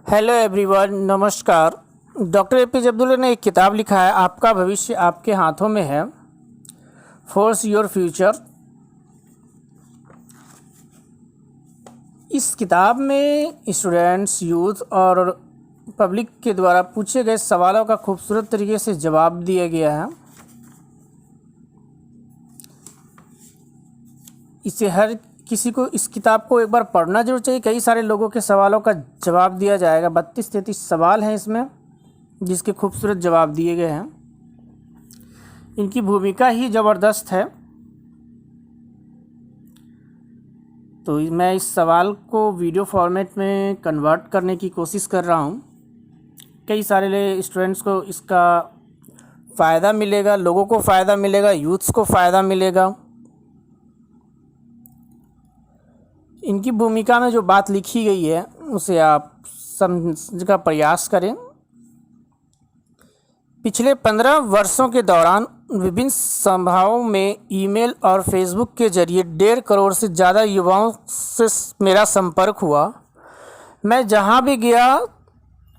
Hello everyone, नमस्कार। Doctor APJ Abdul Kalam ने एक किताब लिखा है, आपका भविष्य आपके हाथों में है, फोर्स योर फ्यूचर। इस किताब में स्टूडेंट्स, यूथ और पब्लिक के द्वारा पूछे गए सवालों का खूबसूरत तरीके से जवाब दिया गया है। इसे हर किसी को इस किताब को एक बार पढ़ना जरूर चाहिए। कई सारे लोगों के सवालों का जवाब दिया जाएगा। 32-33 सवाल हैं इसमें, जिसके खूबसूरत जवाब दिए गए हैं। इनकी भूमिका ही ज़बरदस्त है। तो मैं इस सवाल को वीडियो फॉर्मेट में कन्वर्ट करने की कोशिश कर रहा हूँ। कई सारे स्टूडेंट्स को इसका फ़ायदा मिलेगा, लोगों को फ़ायदा मिलेगा, यूथ्स को फ़ायदा मिलेगा। इनकी भूमिका में जो बात लिखी गई है उसे आप समझने का प्रयास करें। पिछले 15 वर्षों के दौरान विभिन्न सभाओं में ईमेल और फेसबुक के जरिए 1.5 करोड़ से ज़्यादा युवाओं से मेरा संपर्क हुआ। मैं जहां भी गया,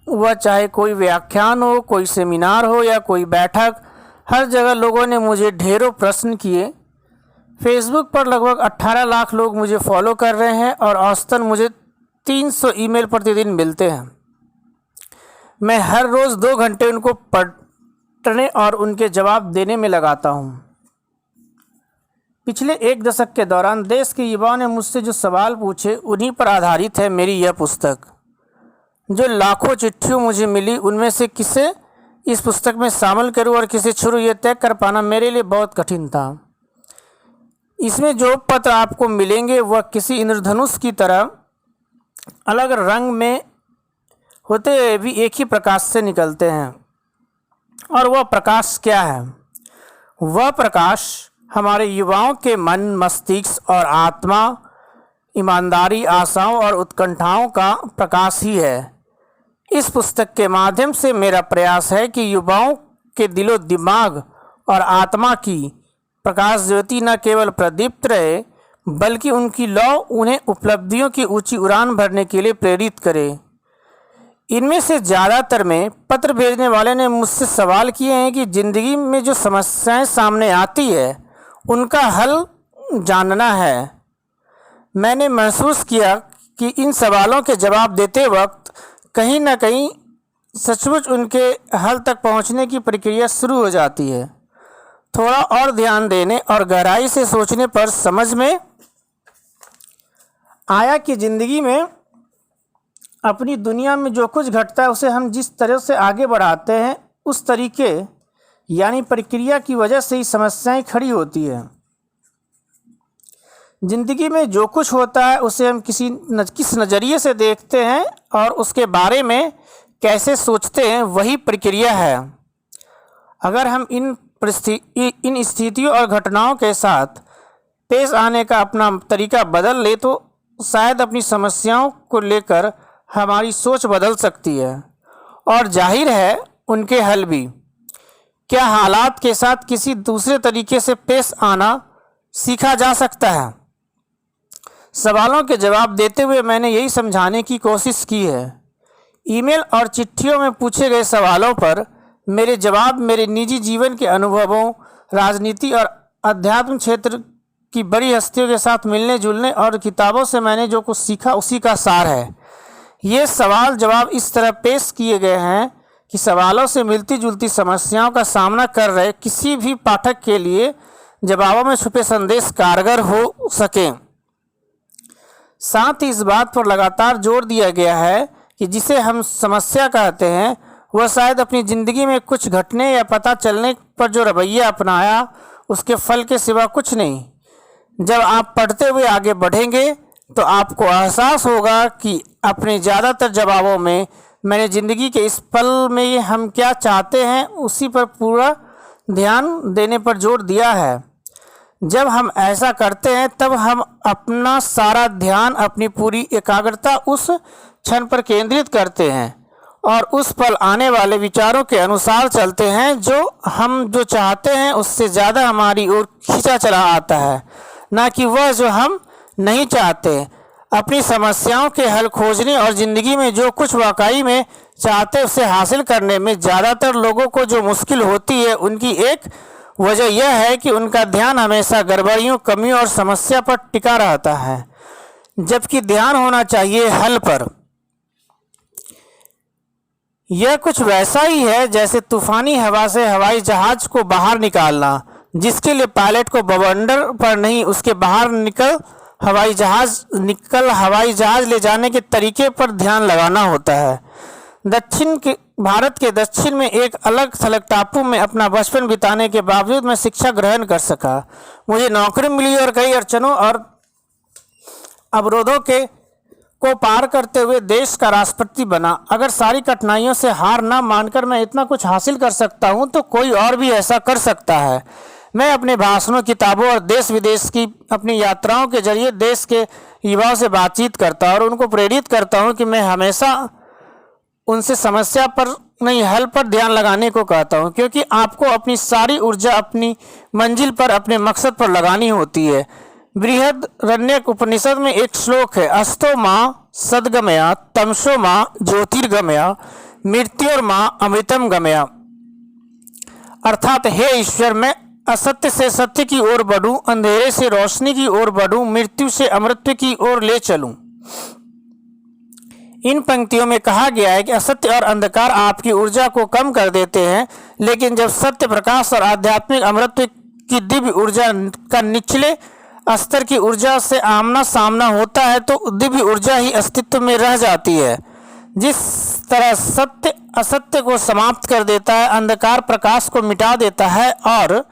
वह चाहे कोई व्याख्यान हो, कोई सेमिनार हो या कोई बैठक, हर जगह लोगों ने मुझे ढेरों प्रश्न किए। फेसबुक पर लगभग 18 लाख लोग मुझे फॉलो कर रहे हैं और औसतन मुझे 300 ईमेल प्रतिदिन मिलते हैं। मैं हर रोज़ 2 घंटे उनको पढ़ने और उनके जवाब देने में लगाता हूं। पिछले 1 दशक के दौरान देश के युवाओं ने मुझसे जो सवाल पूछे, उन्हीं पर आधारित है मेरी यह पुस्तक। जो लाखों चिट्ठियों मुझे मिली, उनमें से किसे इस पुस्तक में शामिल करूं और किसे छोड़ूं, यह तय कर पाना मेरे लिए बहुत कठिन था। इसमें जो पत्र आपको मिलेंगे वह किसी इंद्रधनुष की तरह अलग रंग में होते हुए भी एक ही प्रकाश से निकलते हैं। और वह प्रकाश क्या है? वह प्रकाश हमारे युवाओं के मन, मस्तिष्क और आत्मा, ईमानदारी, आशाओं और उत्कंठाओं का प्रकाश ही है। इस पुस्तक के माध्यम से मेरा प्रयास है कि युवाओं के दिलो दिमाग और आत्मा की प्रकाश ज्योति न केवल प्रदीप्त रहे, बल्कि उनकी लौ उन्हें उपलब्धियों की ऊंची उड़ान भरने के लिए प्रेरित करे। इनमें से ज़्यादातर में पत्र भेजने वाले ने मुझसे सवाल किए हैं कि ज़िंदगी में जो समस्याएं सामने आती है, उनका हल जानना है। मैंने महसूस किया कि इन सवालों के जवाब देते वक्त कहीं ना कहीं सचमुच उनके हल तक पहुंचने की प्रक्रिया शुरू हो जाती है। थोड़ा और ध्यान देने और गहराई से सोचने पर समझ में आया कि ज़िंदगी में, अपनी दुनिया में जो कुछ घटता है, उसे हम जिस तरह से आगे बढ़ाते हैं, उस तरीके यानी प्रक्रिया की वजह से ही समस्याएं खड़ी होती है। ज़िंदगी में जो कुछ होता है उसे हम किस नज़रिए से देखते हैं और उसके बारे में कैसे सोचते हैं, वही प्रक्रिया है। अगर हम इन स्थितियों और घटनाओं के साथ पेश आने का अपना तरीका बदल ले, तो शायद अपनी समस्याओं को लेकर हमारी सोच बदल सकती है और जाहिर है उनके हल भी। क्या हालात के साथ किसी दूसरे तरीके से पेश आना सीखा जा सकता है? सवालों के जवाब देते हुए मैंने यही समझाने की कोशिश की है। ईमेल और चिट्ठियों में पूछे गए सवालों पर मेरे जवाब मेरे निजी जीवन के अनुभवों, राजनीति और अध्यात्म क्षेत्र की बड़ी हस्तियों के साथ मिलने जुलने और किताबों से मैंने जो कुछ सीखा, उसी का सार है। ये सवाल जवाब इस तरह पेश किए गए हैं कि सवालों से मिलती जुलती समस्याओं का सामना कर रहे किसी भी पाठक के लिए जवाबों में छुपे संदेश कारगर हो सकें। साथ ही इस बात पर लगातार जोर दिया गया है कि जिसे हम समस्या कहते हैं, वह शायद अपनी ज़िंदगी में कुछ घटने या पता चलने पर जो रवैया अपनाया, उसके फल के सिवा कुछ नहीं। जब आप पढ़ते हुए आगे बढ़ेंगे तो आपको एहसास होगा कि अपने ज़्यादातर जवाबों में मैंने ज़िंदगी के इस पल में हम क्या चाहते हैं, उसी पर पूरा ध्यान देने पर जोर दिया है। जब हम ऐसा करते हैं, तब हम अपना सारा ध्यान, अपनी पूरी एकाग्रता उस क्षण पर केंद्रित करते हैं और उस पल आने वाले विचारों के अनुसार चलते हैं। जो चाहते हैं उससे ज़्यादा हमारी ओर खींचा चला आता है, ना कि वह जो हम नहीं चाहते। अपनी समस्याओं के हल खोजने और ज़िंदगी में जो कुछ वाकई में चाहते उसे हासिल करने में ज़्यादातर लोगों को जो मुश्किल होती है, उनकी एक वजह यह है कि उनका ध्यान हमेशा गड़बड़ियों, कमियों और समस्या पर टिका रहता है, जबकि ध्यान होना चाहिए हल पर। यह कुछ वैसा ही है जैसे तूफानी हवा से हवाई जहाज को बाहर निकालना, जिसके लिए पायलट को बवंडर पर नहीं, उसके बाहर निकल हवाई जहाज ले जाने के तरीके पर ध्यान लगाना होता है। भारत के दक्षिण में एक अलग थलग टापू में अपना बचपन बिताने के बावजूद मैं शिक्षा ग्रहण कर सका। मुझे नौकरी मिली और कई अड़चनों और अवरोधों को पार करते हुए देश का राष्ट्रपति बना। अगर सारी कठिनाइयों से हार ना मानकर मैं इतना कुछ हासिल कर सकता हूँ तो कोई और भी ऐसा कर सकता है। मैं अपने भाषणों, किताबों और देश विदेश की अपनी यात्राओं के जरिए देश के युवाओं से बातचीत करता और उनको प्रेरित करता हूँ कि मैं हमेशा उनसे समस्या पर नहीं, हल पर ध्यान लगाने को कहता हूँ, क्योंकि आपको अपनी सारी ऊर्जा अपनी मंजिल पर, अपने मकसद पर लगानी होती है। बृहदारण्यक उपनिषद में एक श्लोक है, अस्तो माँ सद्गमया तमसो माँ ज्योतिर्गमया मृत्योर्माँ अमृतम गमया। अर्थात हे ईश्वर, मैं असत्य से सत्य की ओर बढ़ूं, अंधेरे से रोशनी की ओर बढ़ूं, मृत्यु से अमृत की ओर ले चलूं। इन पंक्तियों में कहा गया है कि असत्य और अंधकार आपकी ऊर्जा को कम कर देते हैं, लेकिन जब सत्य, प्रकाश और आध्यात्मिक अमृत की दिव्य ऊर्जा का निचले स्तर की ऊर्जा से आमना सामना होता है तो दिव्य ऊर्जा ही अस्तित्व में रह जाती है। जिस तरह सत्य असत्य को समाप्त कर देता है, अंधकार प्रकाश को मिटा देता है और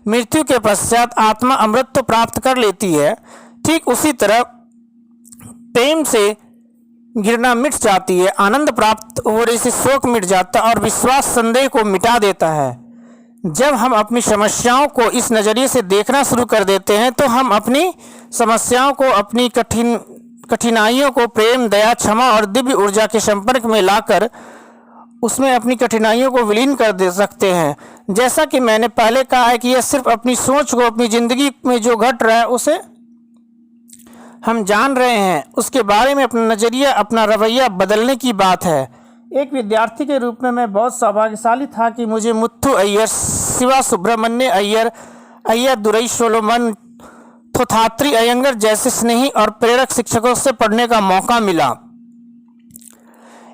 मृत्यु के पश्चात आत्मा अमृत प्राप्त कर लेती है, ठीक उसी तरह प्रेम से घृणा मिट जाती है, आनंद प्राप्त होने से शोक मिट जाता है और विश्वास संदेह को मिटा देता है। जब हम अपनी समस्याओं को इस नज़रिए से देखना शुरू कर देते हैं तो हम अपनी समस्याओं को, अपनी कठिनाइयों को प्रेम, दया, क्षमा और दिव्य ऊर्जा के संपर्क में लाकर उसमें अपनी कठिनाइयों को विलीन कर दे सकते हैं। जैसा कि मैंने पहले कहा है कि यह सिर्फ अपनी सोच को, अपनी ज़िंदगी में जो घट रहा है उसे हम जान रहे हैं, उसके बारे में अपना नज़रिया, अपना रवैया बदलने की बात है। एक विद्यार्थी के रूप में मैं बहुत सौभाग्यशाली था कि मुझे मुत्थु अय्यर, शिवा सुब्रमण्य अय्यर, अय्यादुरई सोलोमन, थोथात्री अयंगर जैसे स्नेही और प्रेरक शिक्षकों से पढ़ने का मौका मिला।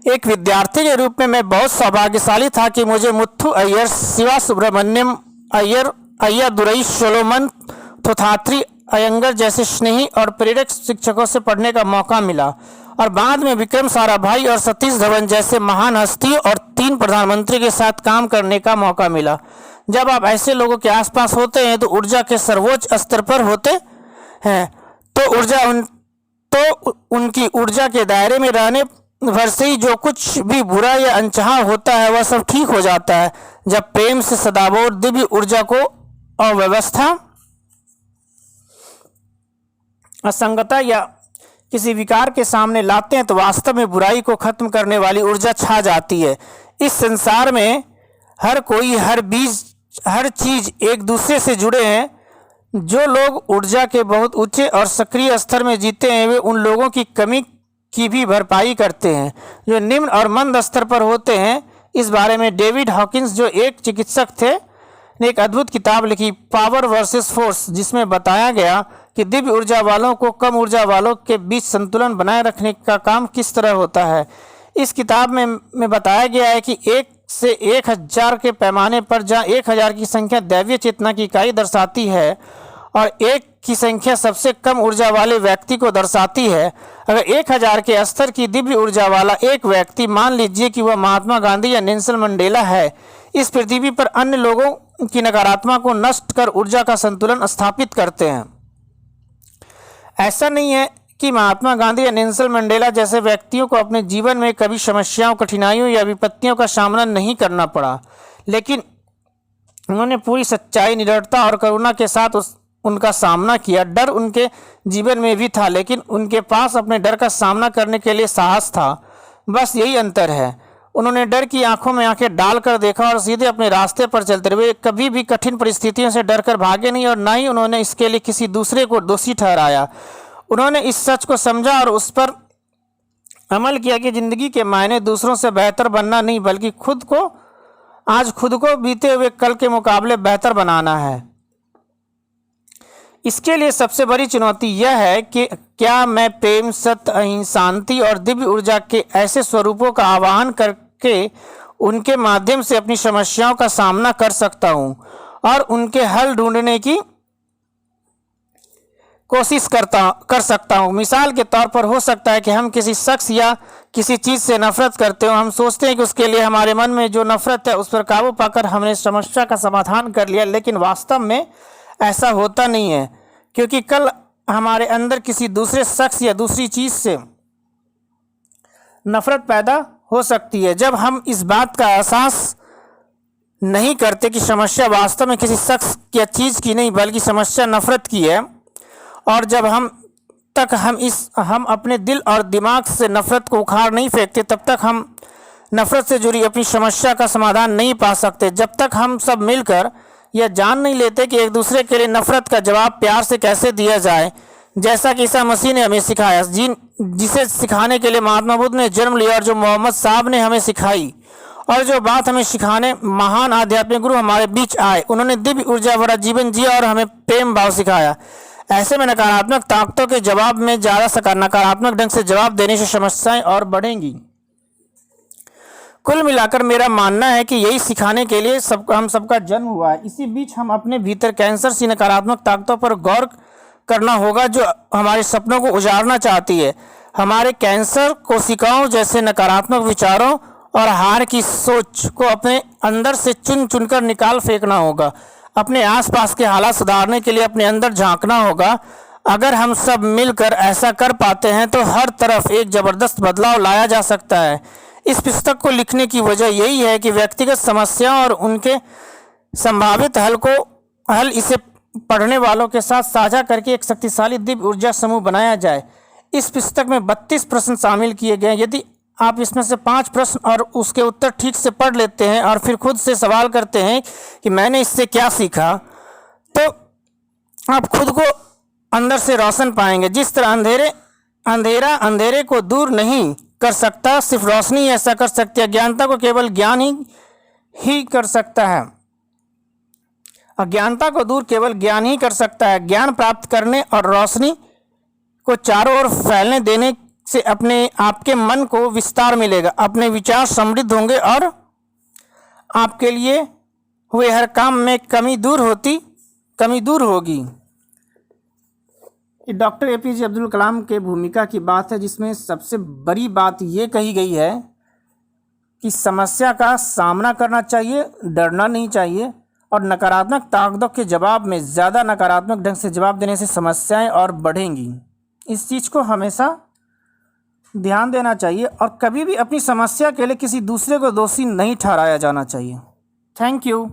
एक विद्यार्थी के रूप में मैं बहुत सौभाग्यशाली था कि मुझे मुत्थु अय्यर, शिवा सुब्रमण्यम अय्यर, अय्यादुरई सोलोमन, थोथात्री अयंगर जैसे स्नेही और प्रेरक शिक्षकों से पढ़ने का मौका मिला और बाद में विक्रम साराभाई और सतीश धवन जैसे महान हस्तियों और 3 प्रधानमंत्री के साथ काम करने का मौका मिला। जब आप ऐसे लोगों के आसपास होते हैं तो ऊर्जा के सर्वोच्च स्तर पर होते हैं तो उनकी ऊर्जा के दायरे में रहने भर से ही जो कुछ भी बुरा या अनचाहा होता है वह सब ठीक हो जाता है। जब प्रेम से सदाबोर दिव्य ऊर्जा को अव्यवस्था, असंगता या किसी विकार के सामने लाते हैं तो वास्तव में बुराई को खत्म करने वाली ऊर्जा छा जाती है। इस संसार में हर कोई, हर चीज एक दूसरे से जुड़े हैं। जो लोग ऊर्जा के बहुत ऊंचे और सक्रिय स्तर में जीते हैं वे उन लोगों की कमी की भी भरपाई करते हैं जो निम्न और मंद स्तर पर होते हैं। इस बारे में डेविड हॉकिंस, जो एक चिकित्सक थे, ने एक अद्भुत किताब लिखी, पावर वर्सेस फोर्स, जिसमें बताया गया कि दिव्य ऊर्जा वालों को कम ऊर्जा वालों के बीच संतुलन बनाए रखने का काम किस तरह होता है। इस किताब में बताया गया है कि 1 से 1000 के पैमाने पर, जहाँ 1000 की संख्या दैवीय चेतना की इकाई दर्शाती है और 1 की संख्या सबसे कम ऊर्जा वाले व्यक्ति को दर्शाती है, अगर 1000 के स्तर की दिव्य ऊर्जा वाला एक व्यक्ति, मान लीजिए कि वह महात्मा गांधी या नेल्सन मंडेला है, इस पृथ्वी पर अन्य लोगों की नकारात्मक को नष्ट कर ऊर्जा का संतुलन स्थापित करते हैं। ऐसा नहीं है कि महात्मा गांधी या नेल्सन मंडेला जैसे व्यक्तियों को अपने जीवन में कभी समस्याओं, कठिनाइयों या विपत्तियों का सामना नहीं करना पड़ा, लेकिन उन्होंने पूरी सच्चाई, निडरता और करुणा के साथ उनका सामना किया। डर उनके जीवन में भी था, लेकिन उनके पास अपने डर का सामना करने के लिए साहस था। बस यही अंतर है। उन्होंने डर की आंखों में आंखें डालकर देखा और सीधे अपने रास्ते पर चलते रहे। कभी भी कठिन परिस्थितियों से डरकर भागे नहीं और ना ही उन्होंने इसके लिए किसी दूसरे को दोषी ठहराया। उन्होंने इस सच को समझा और उस पर अमल किया कि ज़िंदगी के मायने दूसरों से बेहतर बनना नहीं बल्कि आज खुद को बीते हुए कल के मुकाबले बेहतर बनाना है। इसके लिए सबसे बड़ी चुनौती यह है कि क्या मैं प्रेम, सत्य, अहिंसा, शांति और दिव्य ऊर्जा के ऐसे स्वरूपों का आवाहन करके उनके माध्यम से अपनी समस्याओं का सामना कर सकता हूँ और उनके हल ढूंढने की कोशिश कर सकता हूँ। मिसाल के तौर पर हो सकता है कि हम किसी शख्स या किसी चीज़ से नफरत करते हो। हम सोचते हैं कि उसके लिए हमारे मन में जो नफरत है उस पर काबू पाकर हमने समस्या का समाधान कर लिया, लेकिन वास्तव में ऐसा होता नहीं है, क्योंकि कल हमारे अंदर किसी दूसरे शख्स या दूसरी चीज़ से नफरत पैदा हो सकती है। जब हम इस बात का एहसास नहीं करते कि समस्या वास्तव में किसी शख्स या चीज़ की नहीं बल्कि समस्या नफरत की है, और जब हम अपने दिल और दिमाग से नफरत को उखाड़ नहीं फेंकते, तब तक हम नफरत से जुड़ी अपनी समस्या का समाधान नहीं पा सकते। जब तक हम सब मिलकर यह जान नहीं लेते कि एक दूसरे के लिए नफरत का जवाब प्यार से कैसे दिया जाए, जैसा कि ईसा मसीह ने हमें सिखाया, जिसे सिखाने के लिए महात्मा बुद्ध ने जन्म लिया और जो मोहम्मद साहब ने हमें सिखाई, और जो बात हमें सिखाने महान आध्यात्मिक गुरु हमारे बीच आए। उन्होंने दिव्य ऊर्जा भरा जीवन जिया और हमें प्रेम भाव सिखाया। ऐसे में नकारात्मक ताकतों के जवाब में ज़्यादा नकारात्मक ढंग से जवाब देने से समस्याएं और बढ़ेंगी। कुल मिलाकर मेरा मानना है कि यही सिखाने के लिए हम सबका जन्म हुआ है। इसी बीच हम अपने भीतर कैंसर सी नकारात्मक ताकतों पर गौर करना होगा जो हमारे सपनों को उजाड़ना चाहती है। हमारे कैंसर कोशिकाओं जैसे नकारात्मक विचारों और हार की सोच को अपने अंदर से चुन चुनकर निकाल फेंकना होगा। अपने आसपास के हालात सुधारने के लिए अपने अंदर झांकना होगा। अगर हम सब मिलकर ऐसा कर पाते हैं तो हर तरफ एक ज़बरदस्त बदलाव लाया जा सकता है। इस पुस्तक को लिखने की वजह यही है कि व्यक्तिगत समस्याओं और उनके संभावित हल इसे पढ़ने वालों के साथ साझा करके एक शक्तिशाली दिव्य ऊर्जा समूह बनाया जाए। इस पुस्तक में 32 प्रश्न शामिल किए गए हैं। यदि आप इसमें से 5 प्रश्न और उसके उत्तर ठीक से पढ़ लेते हैं और फिर खुद से सवाल करते हैं कि मैंने इससे क्या सीखा, तो आप खुद को अंदर से रोशन पाएंगे। जिस तरह अंधेरा अंधेरे को दूर नहीं कर सकता, सिर्फ रोशनी ऐसा कर सकती है। अज्ञानता को केवल ज्ञान ही कर सकता है। अज्ञानता को दूर केवल ज्ञान ही कर सकता है। ज्ञान प्राप्त करने और रोशनी को चारों ओर फैलने देने से आपके मन को विस्तार मिलेगा, अपने विचार समृद्ध होंगे और आपके लिए हुए हर काम में कमी दूर होगी। डॉक्टर APJ अब्दुल कलाम के भूमिका की बात है, जिसमें सबसे बड़ी बात ये कही गई है कि समस्या का सामना करना चाहिए, डरना नहीं चाहिए, और नकारात्मक ताकतों के जवाब में ज़्यादा नकारात्मक ढंग से जवाब देने से समस्याएं और बढ़ेंगी। इस चीज़ को हमेशा ध्यान देना चाहिए और कभी भी अपनी समस्या के लिए किसी दूसरे को दोषी नहीं ठहराया जाना चाहिए। Thank you.